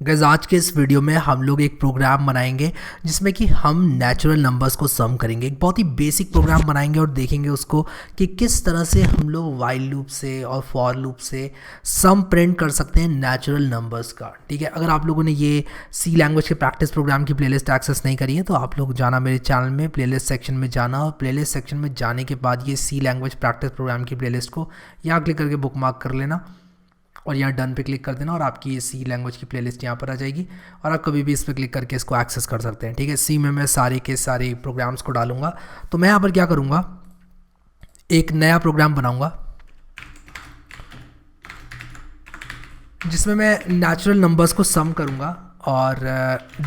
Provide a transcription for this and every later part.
Guys आज के इस वीडियो में हम लोग एक प्रोग्राम बनाएंगे जिसमें कि हम नेचुरल नंबर्स को सम करेंगे। एक बहुत ही बेसिक प्रोग्राम बनाएंगे और देखेंगे उसको कि किस तरह से हम लोग वाइल लूप से और फॉर लूप से सम प्रिंट कर सकते हैं नेचुरल नंबर्स का। ठीक है, अगर आप लोगों ने ये सी लैंग्वेज के प्रैक्टिस प्रोग्राम की प्लेलिस्ट एक्सेस नहीं करी है तो आप लोग जाना मेरे चैनल में, प्लेलिस्ट सेक्शन में जाना और प्लेलिस्ट सेक्शन में जाने के बाद ये सी लैंग्वेज प्रैक्टिस प्रोग्राम की प्लेलिस्ट को यहाँ क्लिक करके बुकमार्क कर लेना और यहाँ डन पे क्लिक कर देना और आपकी ये सी लैंग्वेज की प्लेलिस्ट यहाँ पर आ जाएगी और आप कभी भी इस पर क्लिक करके इसको एक्सेस कर सकते हैं। ठीक है, सी में मैं सारे के सारे प्रोग्राम्स को डालूंगा। तो मैं यहाँ पर क्या करूँगा, एक नया प्रोग्राम बनाऊँगा जिसमें मैं नेचुरल नंबर्स को सम करूँगा और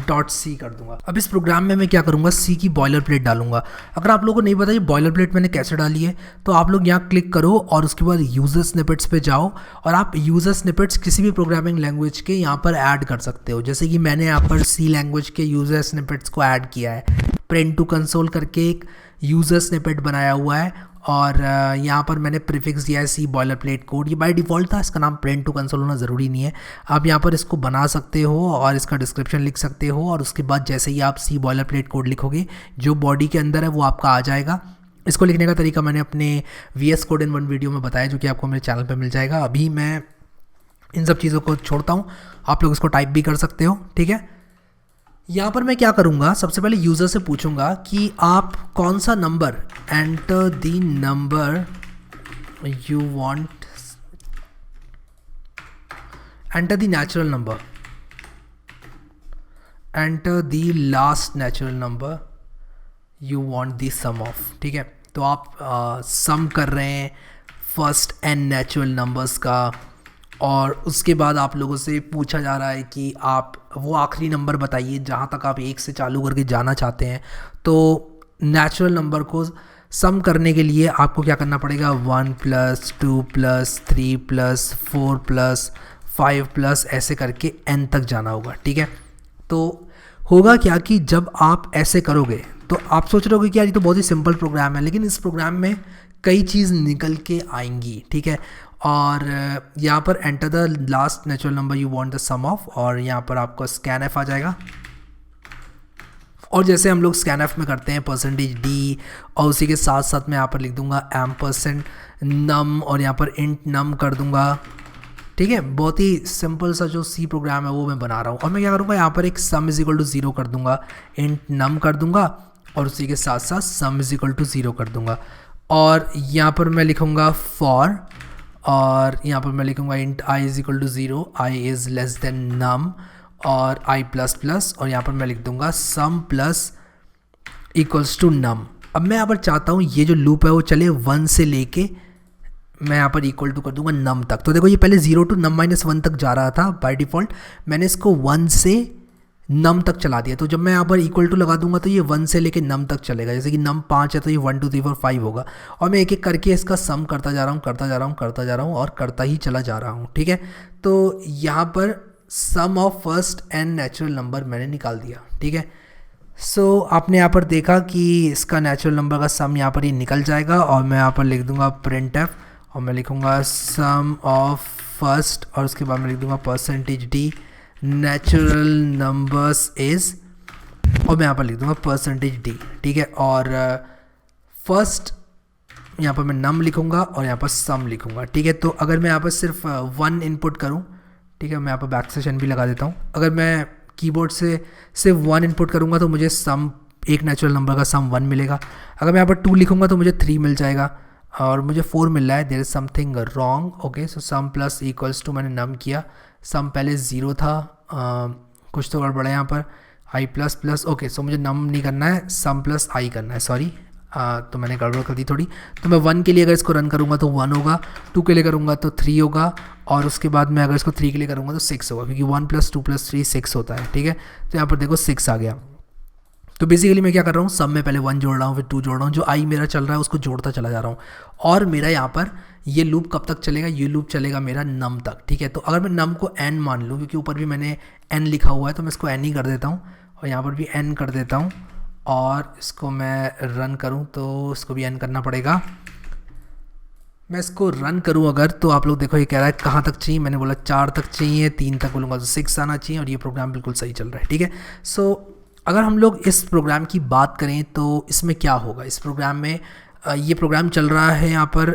डॉट सी कर दूंगा। अब इस प्रोग्राम में मैं क्या करूँगा, सी की बॉयलर प्लेट डालूंगा। अगर आप लोगों को नहीं पता ये बॉयलर प्लेट मैंने कैसे डाली है तो आप लोग यहाँ क्लिक करो और उसके बाद यूज़र स्निपेट्स पे जाओ और आप यूज़र स्निपेट्स किसी भी प्रोग्रामिंग लैंग्वेज के यहाँ पर ऐड कर सकते हो। जैसे कि मैंने यहाँ पर सी लैंग्वेज के यूज़र स्निपेट्स को ऐड किया है, प्रिंट टू कंसोल करके एक यूज़र स्निपेट बनाया हुआ है और यहाँ पर मैंने प्रीफिक्स दिया है सी बॉयलर प्लेट कोड। ये बाय डिफ़ॉल्ट था, इसका नाम प्रिंट टू कंसोल होना ज़रूरी नहीं है। आप यहाँ पर इसको बना सकते हो और इसका डिस्क्रिप्शन लिख सकते हो और उसके बाद जैसे ही आप सी बॉयलर प्लेट कोड लिखोगे जो बॉडी के अंदर है वो आपका आ जाएगा। इसको लिखने का तरीका मैंने अपने VS कोड इन 1 वीडियो में बताया जो कि आपको मेरे चैनल पर मिल जाएगा। अभी मैं इन सब चीज़ों को छोड़ता हूँ, आप लोग इसको टाइप भी कर सकते हो। ठीक है, यहाँ पर मैं क्या करूँगा, सबसे पहले यूज़र से पूछूंगा कि आप कौन सा number, enter the number you want, enter the natural number, enter the last natural number you want the sum of. ठीक है, तो आप सम कर रहे हैं फर्स्ट n नेचुरल नंबर्स का और उसके बाद आप लोगों से पूछा जा रहा है कि आप वो आखिरी नंबर बताइए जहाँ तक आप 1 से चालू करके जाना चाहते हैं। तो नेचुरल नंबर को सम करने के लिए आपको क्या करना पड़ेगा, 1 + 2 + 3 + 4 + 5 + ऐसे करके n तक जाना होगा। ठीक है, तो होगा क्या कि जब आप ऐसे करोगे तो आप सोच रहे होगे कि यार ये तो बहुत ही सिंपल प्रोग्राम है, लेकिन इस प्रोग्राम में कई चीज़ निकल के आएंगी। ठीक है, और यहाँ पर enter the last natural number you want the sum of और यहाँ पर आपका स्कैन-एफ आ जाएगा और जैसे हम लोग स्कैन-एफ में करते हैं %d और उसी के साथ साथ मैं यहाँ पर लिख दूंगा %num और यहाँ पर int num कर दूंगा। ठीक है, बहुत ही सिंपल सा जो सी प्रोग्राम है वो मैं बना रहा हूँ और मैं क्या करूँगा, यहाँ पर एक sum = 0 कर दूंगा, int num कर दूंगा और उसी के साथ साथ sum = 0 कर दूंगा और यहाँ पर मैं लिखूँगा for और यहाँ पर मैं लिखूँगा int I = 0, I is less than num और I++ और यहाँ पर मैं लिख दूँगा sum = num। अब मैं यहाँ पर चाहता हूँ ये जो लूप है वो चले 1 से लेके मैं यहाँ पर इक्वल टू कर दूँगा num तक। तो देखो ये पहले 0 to num-1 तक जा रहा था बाय डिफ़ॉल्ट, मैंने इसको 1 से num तक चला दिया। तो जब मैं यहाँ पर इक्वल टू लगा दूंगा तो ये 1 से लेके num तक चलेगा। जैसे कि num 5 है तो ये 1 2 3 4 5 होगा और मैं एक एक करके इसका सम करता जा रहा हूँ और करता ही चला जा रहा हूँ। ठीक है, तो यहाँ पर sum of first n natural number मैंने निकाल दिया। ठीक है, सो आपने यहाँ पर देखा कि इसका नेचुरल नंबर का सम यहाँ पर ये निकल जाएगा और मैं यहाँ पर लिख दूंगा printf और मैं लिखूँगा सम ऑफ फर्स्ट और उसके बाद मैं लिख दूंगा %d नेचुरल नंबर्स इज़ और मैं यहाँ पर लिख दूंगा %d। ठीक है, और फर्स्ट यहाँ पर मैं नम लिखूँगा और यहाँ पर सम लिखूँगा। ठीक है, तो अगर मैं यहाँ पर सिर्फ 1 इनपुट करूँ, ठीक है, मैं यहाँ पर \n भी लगा देता हूँ। अगर मैं कीबोर्ड से सिर्फ 1 इनपुट करूँगा तो मुझे सम, एक नेचुरल नंबर का सम 1 मिलेगा। अगर मैं यहाँ पर 2 लिखूँगा तो मुझे 3 मिल जाएगा और मुझे 4 मिल रहा है, there is something wrong. Okay, so sum plus equals to मैंने नम किया, सम पहले 0 था, कुछ तो गड़बड़ है यहाँ पर, I++। ओके, सो मुझे नम नहीं करना है, सम प्लस आई करना है, सॉरी, तो मैंने गड़बड़ कर दी थोड़ी। तो मैं 1 के लिए अगर इसको रन करूँगा तो 1 होगा, 2 के लिए करूँगा तो 3 होगा और उसके बाद मैं अगर इसको 3 के लिए करूँगा तो 6 होगा, क्योंकि 1 + 2 + 3 6 होता है। ठीक है, तो यहाँ पर देखो 6 आ गया। तो बेसिकली मैं क्या कर रहा हूँ, सब में पहले 1 जोड़ रहा हूँ, फिर 2 जोड़ रहा हूँ, जो आई मेरा चल रहा है उसको जोड़ता चला जा रहा हूँ और मेरा यहाँ पर ये लूप कब तक चलेगा, ये लूप चलेगा मेरा नम तक। ठीक है, तो अगर मैं नम को n मान लूँ, क्योंकि ऊपर भी मैंने n लिखा हुआ है तो मैं इसको n ही कर देता हूँ और यहाँ पर भी n कर देता हूँ और इसको मैं रन करूँ तो इसको भी n करना पड़ेगा। मैं इसको रन करूं अगर, तो आप लोग देखो ये कह रहा है कहाँ तक चाहिए, मैंने बोला 4 तक चाहिए, 3 तक बोलूँगा तो 6 आना चाहिए, और ये प्रोग्राम बिल्कुल सही चल रहा है। ठीक है, सो अगर हम लोग इस प्रोग्राम की बात करें तो इसमें क्या होगा, इस प्रोग्राम में ये प्रोग्राम चल रहा है यहाँ पर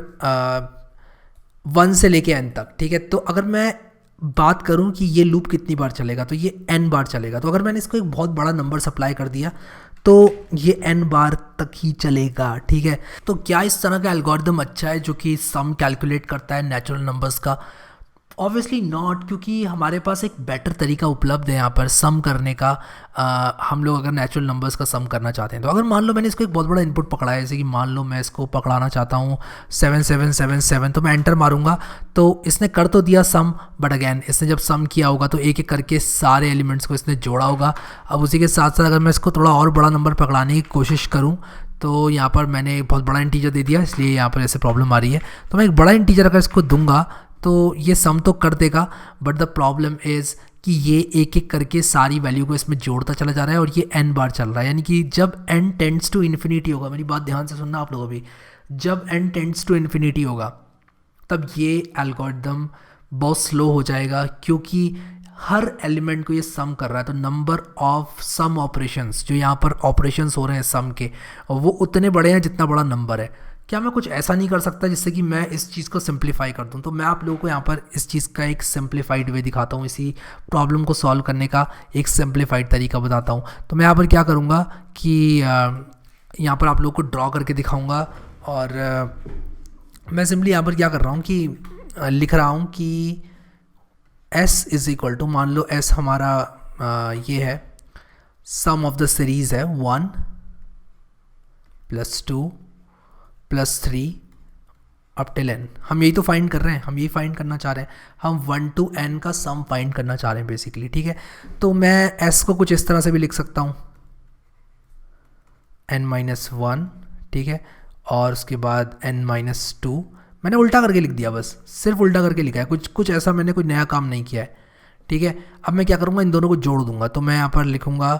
1 से लेके n तक। ठीक है, तो अगर मैं बात करूं कि ये लूप कितनी बार चलेगा, तो ये n बार चलेगा। तो अगर मैंने इसको एक बहुत बड़ा नंबर सप्लाई कर दिया तो ये n बार तक ही चलेगा। ठीक है, तो क्या इस तरह का एल्गोरिदम अच्छा है जो कि सम कैलकुलेट करता है नेचुरल नंबर्स का? ऑब्वियसली नॉट, क्योंकि हमारे पास एक बेटर तरीका उपलब्ध है यहाँ पर सम करने का। हम लोग अगर नेचुरल नंबर्स का सम करना चाहते हैं, तो अगर मान लो मैंने इसको एक बहुत बड़ा इनपुट पकड़ा है, जैसे कि मान लो मैं इसको पकड़ाना चाहता हूँ 7777, तो मैं एंटर मारूंगा तो इसने कर तो दिया सम, बट अगैन इसने जब सम किया होगा तो एक एक करके सारे एलिमेंट्स को इसने जोड़ा होगा। अब उसी के साथ साथ अगर मैं इसको थोड़ा और बड़ा नंबर पकड़ाने की कोशिश करूँ, तो यहाँ पर मैंने एक बहुत बड़ा इंटीजर दे दिया, इसलिए यहाँ पर ऐसे प्रॉब्लम आ रही है। तो मैं एक बड़ा इंटीजर अगर इसको दूंगा तो ये सम तो कर देगा, बट द प्रॉब्लम इज़ कि ये एक एक करके सारी वैल्यू को इसमें जोड़ता चला जा रहा है, और ये n बार चल रहा है। यानी कि जब n टेंड्स टू इन्फिनिटी होगा, मेरी बात ध्यान से सुनना आप लोग अभी, जब n टेंड्स टू इन्फिनिटी होगा तब ये एल्गोरिदम बहुत स्लो हो जाएगा, क्योंकि हर एलिमेंट को ये सम कर रहा है। तो नंबर ऑफ सम ऑपरेशंस, जो यहाँ पर ऑपरेशंस हो रहे हैं सम के, वो उतने बड़े हैं जितना बड़ा नंबर है। क्या मैं कुछ ऐसा नहीं कर सकता जिससे कि मैं इस चीज़ को सिंप्लीफाई कर दूं? तो मैं आप लोगों को यहाँ पर इस चीज़ का एक सिंप्लीफाइड वे दिखाता हूँ, इसी प्रॉब्लम को सॉल्व करने का एक सिंप्लीफाइड तरीका बताता हूँ। तो मैं यहाँ पर क्या करूँगा कि यहाँ पर आप लोगों को ड्रॉ करके दिखाऊँगा, और मैं सिंपली यहाँ पर क्या कर रहा हूँ कि लिख रहा हूँ कि s इज़ इक्वल टू, मान लो s हमारा ये है, सम ऑफ द सीरीज़ है 1 + 2 + 3 अप टिल n। हम यही तो फाइंड कर रहे हैं, हम यही फाइंड करना चाह रहे हैं, हम 1 to n का सम फाइंड करना चाह रहे हैं बेसिकली। ठीक है, तो मैं s को कुछ इस तरह से भी लिख सकता हूँ, n-1। ठीक है, और उसके बाद n-2, मैंने उल्टा करके लिख दिया, बस सिर्फ उल्टा करके लिखा है, कुछ ऐसा मैंने कोई नया काम नहीं किया है। ठीक है, अब मैं क्या करूँगा, इन दोनों को जोड़ दूंगा। तो मैं यहाँ पर लिखूँगा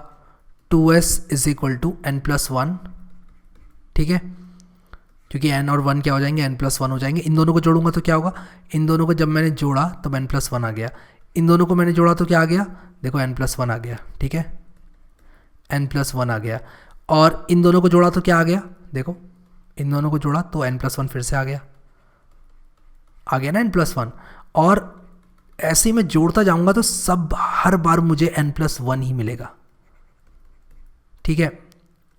2s is equal to n+1। ठीक है, क्योंकि n और 1 क्या हो जाएंगे, n+1 हो जाएंगे। इन दोनों को जोड़ूंगा तो क्या होगा, इन दोनों को जब मैंने जोड़ा तो n+1 आ गया, इन दोनों को मैंने जोड़ा तो क्या आ गया, देखो n+1 आ गया। ठीक है, n+1 आ गया, और इन दोनों को जोड़ा तो क्या आ गया, देखो इन दोनों को जोड़ा तो n+1 फिर से आ गया ना n+1। और ऐसे ही मैं जोड़ता जाऊंगा तो सब हर बार मुझे n+1 ही मिलेगा। ठीक है,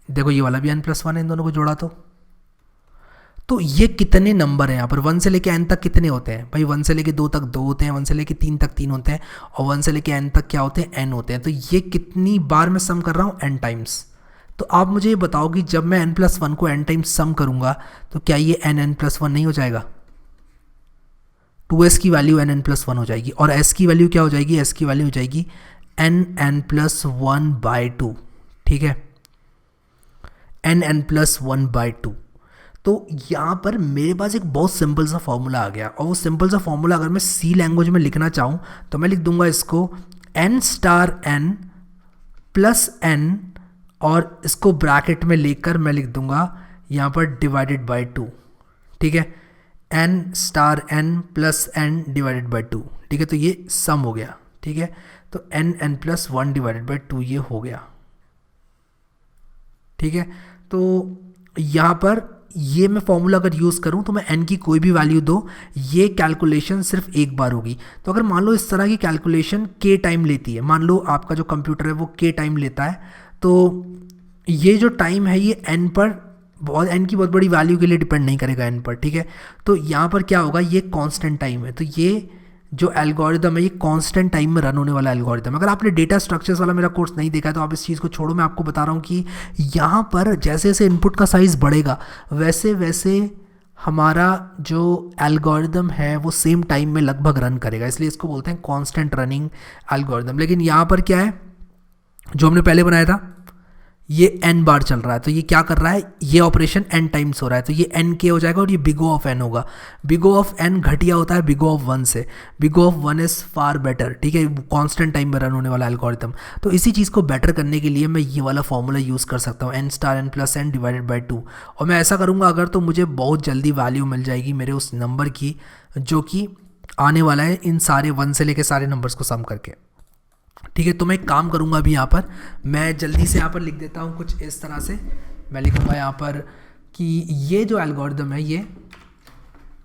देखो ये वाला भी n+1 है, इन दोनों को जोड़ा तो ये कितने नंबर हैं यहाँ पर, 1 से लेके n तक कितने होते हैं भाई, 1 से लेके 2 तक 2 होते हैं, 1 से लेके 3 तक 3 होते हैं, और 1 से लेके n तक क्या होते हैं, n होते हैं। तो ये कितनी बार मैं सम कर रहा हूँ, n टाइम्स। तो आप मुझे ये बताओ कि जब मैं n+1 को n टाइम्स सम करूँगा तो क्या ये n+1 नहीं हो जाएगा? 2s की वैल्यू n+1 हो जाएगी, और s की वैल्यू क्या हो जाएगी, s की वैल्यू हो जाएगी n+1/2। ठीक है, n+1/2। तो यहाँ पर मेरे पास एक बहुत सिंपल सा फॉर्मूला आ गया, और वो सिंपल सा फॉर्मूला अगर मैं सी लैंग्वेज में लिखना चाहूँ तो मैं लिख दूंगा इसको n*n + n, और इसको ब्रैकेट में लेकर मैं लिख दूंगा यहाँ पर /2। ठीक है, n*n + n /2। ठीक है, तो ये सम हो गया। ठीक है, तो n+1/2 ये हो गया। ठीक है, तो यहाँ पर ये मैं फॉर्मूला अगर यूज़ करूँ तो मैं n की कोई भी वैल्यू दो, ये कैलकुलेशन सिर्फ एक बार होगी। तो अगर मान लो इस तरह की कैलकुलेशन k टाइम लेती है, मान लो आपका जो कंप्यूटर है वो k टाइम लेता है, तो ये जो टाइम है ये n पर n की बहुत बड़ी वैल्यू के लिए डिपेंड नहीं करेगा n पर। ठीक है, तो यहाँ पर क्या होगा, ये कांस्टेंट टाइम है, तो ये जो एल्गोरिदम है ये कांस्टेंट टाइम में रन होने वाला एल्गोरिदम। अगर आपने डेटा स्ट्रक्चर्स वाला मेरा कोर्स नहीं देखा है तो आप इस चीज़ को छोड़ो, मैं आपको बता रहा हूँ कि यहाँ पर जैसे जैसे इनपुट का साइज़ बढ़ेगा वैसे वैसे हमारा जो एल्गोरिदम है वो सेम टाइम में लगभग रन करेगा, इसलिए इसको बोलते हैं कांस्टेंट रनिंग एल्गोरिदम। लेकिन यहाँ पर क्या है, जो हमने पहले बनाया था ये n बार चल रहा है, तो ये क्या कर रहा है, ये ऑपरेशन n टाइम्स हो रहा है, तो ये n k हो जाएगा और ये बिग O ऑफ n होगा। बिग O ऑफ n घटिया होता है बिग O ऑफ 1 से, big O of 1 is far better, ठीक है, कांस्टेंट टाइम में रन होने वाला एल्गोरिथम। तो इसी चीज़ को बेटर करने के लिए मैं ये वाला फॉर्मूला यूज़ कर सकता हूँ, n star n plus n divided by 2। और मैं ऐसा करूँगा अगर, तो मुझे बहुत जल्दी वैल्यू मिल जाएगी मेरे उस नंबर की जो कि आने वाला है इन सारे 1 से लेके सारे नंबर्स को सम करके, ठीक है। तो मैं एक काम करूँगा अभी यहाँ पर, मैं जल्दी से यहाँ पर लिख देता हूँ कुछ इस तरह से। मैं लिखूँगा यहाँ पर कि ये जो एल्गोरिदम है ये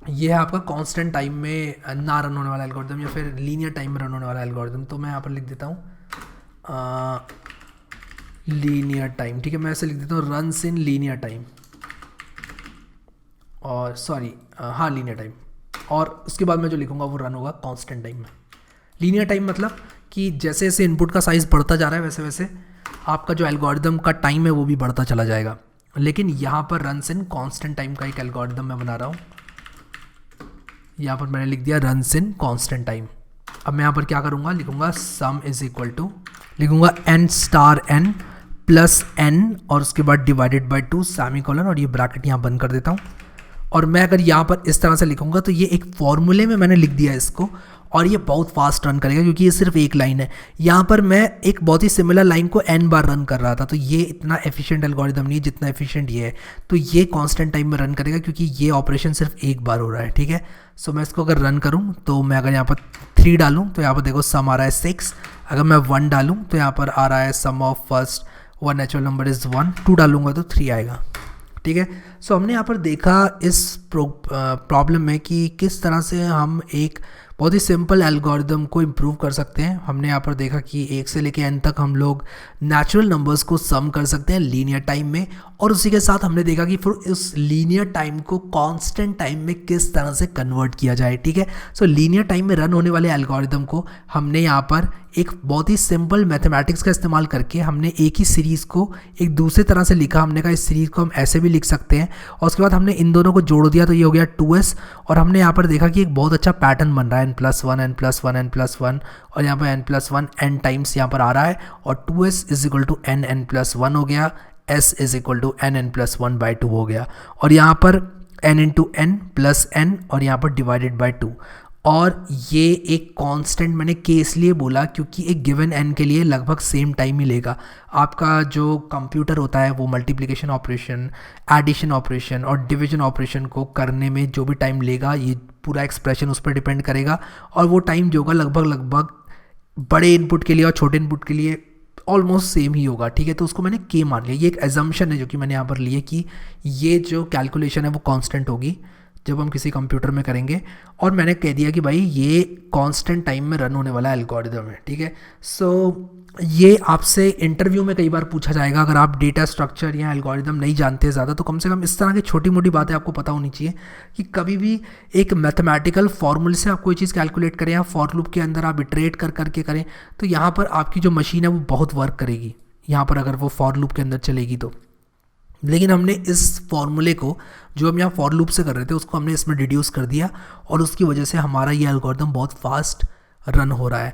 है आपका कांस्टेंट टाइम में ना रन होने वाला एल्गोरिदम या फिर लीनियर टाइम में रन होने वाला एल्गोरिदम। तो मैं यहाँ पर लिख देता हूँ लीनियर टाइम, ठीक है। मैं ऐसे लिख देता हूँ रन्स इन लीनियर टाइम, और सॉरी हाँ लीनियर टाइम, और उसके बाद मैं जो लिखूँगा वो रन होगा कांस्टेंट टाइम में। लीनियर टाइम मतलब कि जैसे जैसे इनपुट का साइज़ बढ़ता जा रहा है वैसे वैसे आपका जो एल्गोरिदम का टाइम है वो भी बढ़ता चला जाएगा। लेकिन यहाँ पर रन्स इन कांस्टेंट टाइम का एक एल्गोरिदम मैं बना रहा हूँ, यहाँ पर मैंने लिख दिया रन्स इन कांस्टेंट टाइम। अब मैं यहाँ पर क्या करूँगा, लिखूँगा सम इज इक्वल टू, लिखूँगा n star n plus n और उसके बाद डिवाइडेड बाई 2 सेमीकोलन, और ये ब्रैकेट यहाँ बंद कर देता हूँ। और मैं अगर यहाँ पर इस तरह से लिखूँगा तो ये एक फॉर्मूले में मैंने लिख दिया इसको, और ये बहुत फास्ट रन करेगा क्योंकि ये सिर्फ एक लाइन है। यहाँ पर मैं एक बहुत ही सिमिलर लाइन को n बार रन कर रहा था, तो ये इतना एफिशिएंट एल्गोरिदम नहीं है जितना एफिशिएंट ये है। तो ये कांस्टेंट टाइम में रन करेगा क्योंकि ये ऑपरेशन सिर्फ एक बार हो रहा है, ठीक है। सो मैं इसको अगर रन करूँ तो मैं अगर यहाँ पर 3 डालूँ तो यहाँ पर देखो सम आ रहा है 6। अगर मैं 1 डालूँ तो यहाँ पर आ रहा है sum of first 1 natural number is 1। 2 डालूंगा तो 3 आएगा, ठीक है। सो हमने यहाँ पर देखा इस प्रॉब्लम में कि किस तरह से हम एक बहुत ही सिंपल एल्गोरिदम को इम्प्रूव कर सकते हैं। हमने यहाँ पर देखा कि 1 से लेकर n तक हम लोग नेचुरल नंबर्स को सम कर सकते हैं लीनियर टाइम में, और उसी के साथ हमने देखा कि फिर उस लीनियर टाइम को कांस्टेंट टाइम में किस तरह से कन्वर्ट किया जाए, ठीक है। सो लीनियर टाइम में रन होने वाले एल्गोरिदम को हमने यहाँ पर एक बहुत ही सिंपल मैथमेटिक्स का इस्तेमाल करके हमने एक ही सीरीज़ को एक दूसरे तरह से लिखा। हमने कहा इस सीरीज़ को हम ऐसे भी लिख सकते हैं, और उसके बाद हमने इन दोनों को जोड़ दिया तो ये हो गया 2s। और हमने यहाँ पर देखा कि एक बहुत अच्छा पैटर्न बन रहा है n+1 n+1 n+1, और यहाँ पर n+1 n टाइम्स यहाँ पर आ रहा है, और 2s is equal to n+1 हो गया, s is equal to n+1 by 2 हो गया, और यहाँ पर n into n plus n और यहाँ पर डिवाइडेड बाई 2। और ये एक कांस्टेंट मैंने k इसलिए बोला क्योंकि एक गिवन n के लिए लगभग सेम टाइम ही लेगा। आपका जो कंप्यूटर होता है वो मल्टीप्लिकेशन ऑपरेशन, एडिशन ऑपरेशन और डिवीजन ऑपरेशन को करने में जो भी टाइम लेगा, ये पूरा एक्सप्रेशन उस पर डिपेंड करेगा, और वो टाइम जो होगा लगभग बड़े इनपुट के लिए और छोटे इनपुट के लिए ऑलमोस्ट सेम ही होगा, ठीक है। तो उसको मैंने k मान लिया। ये एक एजम्पशन है जो कि मैंने यहाँ पर लिए कि ये जो कैलकुलेशन है वो कांस्टेंट होगी जब हम किसी कंप्यूटर में करेंगे, और मैंने कह दिया कि भाई ये कांस्टेंट टाइम में रन होने वाला एल्गोरिदम है, ठीक है। सो ये आपसे इंटरव्यू में कई बार पूछा जाएगा। अगर आप डेटा स्ट्रक्चर या एल्गोरिदम नहीं जानते ज़्यादा, तो कम से कम इस तरह की छोटी मोटी बातें आपको पता होनी चाहिए कि कभी भी एक मैथमेटिकल फॉर्मूले से आप कोई चीज़ कैलकुलेट करें या फॉर लूप के अंदर आप इटरेट कर करके करें, तो यहाँ पर आपकी जो मशीन है वो बहुत वर्क करेगी यहाँ पर, अगर वो फॉर लूप के अंदर चलेगी तो। लेकिन हमने इस फॉर्मूले को जो हम यहाँ फॉर लूप से कर रहे थे उसको हमने इसमें डिड्यूस कर दिया, और उसकी वजह से हमारा ये एल्गोरिदम बहुत फास्ट रन हो रहा है।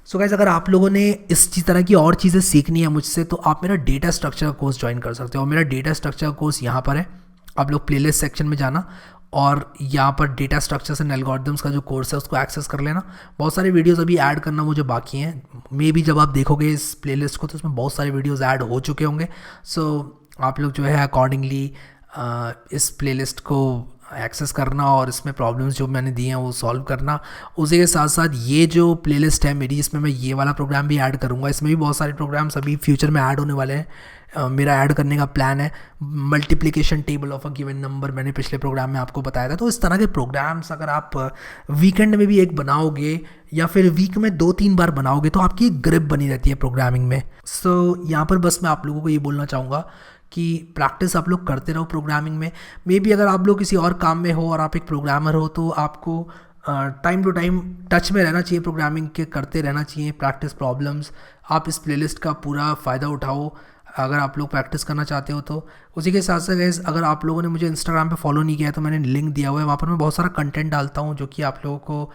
सो गाइस, अगर आप लोगों ने इस तरह की और चीज़ें सीखनी है मुझसे, तो आप मेरा डेटा स्ट्रक्चर कोर्स ज्वाइन कर सकते हो। और मेरा डेटा स्ट्रक्चर कोर्स यहाँ पर है, आप लोग प्लेलिस्ट सेक्शन में जाना और यहाँ पर डेटा स्ट्रक्चर्स एंड एल्गोरिदम्स का जो कोर्स है उसको एक्सेस कर लेना। बहुत सारे वीडियोस अभी ऐड करना मुझे बाकी हैं, मे बी जब आप देखोगे इस प्लेलिस्ट को तो उसमें बहुत सारे वीडियोस ऐड हो चुके होंगे। सो आप लोग जो है अकॉर्डिंगली इस प्लेलिस्ट को एक्सेस करना और इसमें प्रॉब्लम्स जो मैंने दिए हैं वो सॉल्व करना। उसी के साथ साथ ये जो प्लेलिस्ट है मेरी, इसमें मैं ये वाला प्रोग्राम भी ऐड करूँगा। इसमें भी बहुत सारे प्रोग्राम्स अभी फ्यूचर में ऐड होने वाले हैं। मेरा ऐड करने का प्लान है multiplication table of a given number, मैंने पिछले प्रोग्राम में आपको बताया था। तो इस तरह के प्रोग्राम्स अगर आप वीकेंड में भी एक बनाओगे या फिर वीक में 2-3 बार बनाओगे तो आपकी एक ग्रिप बनी रहती है प्रोग्रामिंग में। सो यहाँ पर बस मैं आप लोगों को ये बोलना चाहूँगा कि प्रैक्टिस आप लोग करते रहो प्रोग्रामिंग में। मे बी अगर आप लोग किसी और काम में हो और आप एक प्रोग्रामर हो तो आपको टाइम टू टाइम टच में रहना चाहिए, प्रोग्रामिंग के करते रहना चाहिए प्रैक्टिस प्रॉब्लम्स। आप इस प्लेलिस्ट का पूरा फ़ायदा उठाओ। अगर आप लोग प्रैक्टिस करना चाहते हो तो। उसी के साथ साथ गाइस, अगर आप लोगों ने मुझे इंस्टाग्राम पे फॉलो नहीं किया है तो मैंने लिंक दिया हुआ है, वहाँ पर मैं बहुत सारा कंटेंट डालता हूँ जो कि आप लोगों को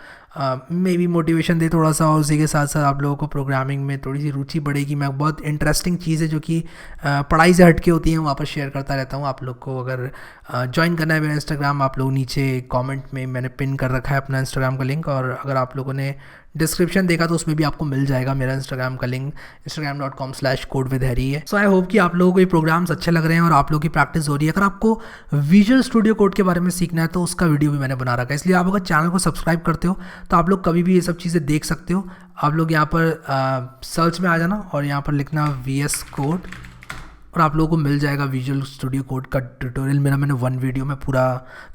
मे बी मोटिवेशन दे थोड़ा सा, और उसी के साथ साथ आप लोगों को प्रोग्रामिंग में थोड़ी सी रुचि बढ़ेगी। मैं बहुत इंटरेस्टिंग चीज़ें जो कि पढ़ाई से हटके होती हैं वहाँ पर शेयर करता रहता हूँ। आप लोग को अगर ज्वाइन करना है मेरा इंस्टाग्राम, आप लोग नीचे कमेंट में मैंने पिन कर रखा है अपना इंस्टाग्राम का लिंक, और अगर आप लोगों ने डिस्क्रिप्शन देखा तो उसमें भी आपको मिल जाएगा मेरा इंस्टाग्राम का लिंक, instagram.com/codewithharry है। सो आई होप कि आप लोगों को ये प्रोग्राम्स अच्छे लग रहे हैं और आप लोगों की प्रैक्टिस हो रही है। अगर आपको विजुअल स्टूडियो कोड के बारे में सीखना है तो उसका वीडियो भी मैंने बना रखा है, इसलिए आप अगर चैनल को सब्सक्राइब करते हो तो आप लोग कभी भी ये सब चीज़ें देख सकते हो। आप लोग यहाँ पर सर्च में आ जाना और यहाँ पर लिखना VS कोड, और आप लोगों को मिल जाएगा विजुअल स्टूडियो कोड का ट्यूटोरियल। मैंने 1 वीडियो में पूरा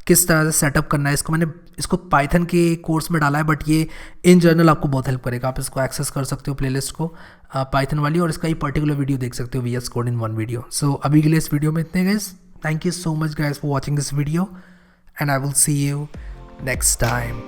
किस तरह से सेटअप करना है मैंने इसको पाइथन के कोर्स में डाला है, बट ये इन जनरल आपको बहुत हेल्प करेगा। आप इसको एक्सेस कर सकते हो प्लेलिस्ट को पाइथन वाली, और इसका ये पर्टिकुलर वीडियो देख सकते हो VS कोड इन 1 वीडियो। सो अभी के लिए इस वीडियो में इतने guys. Thank you so much guys for watching this video, and I will see you next time.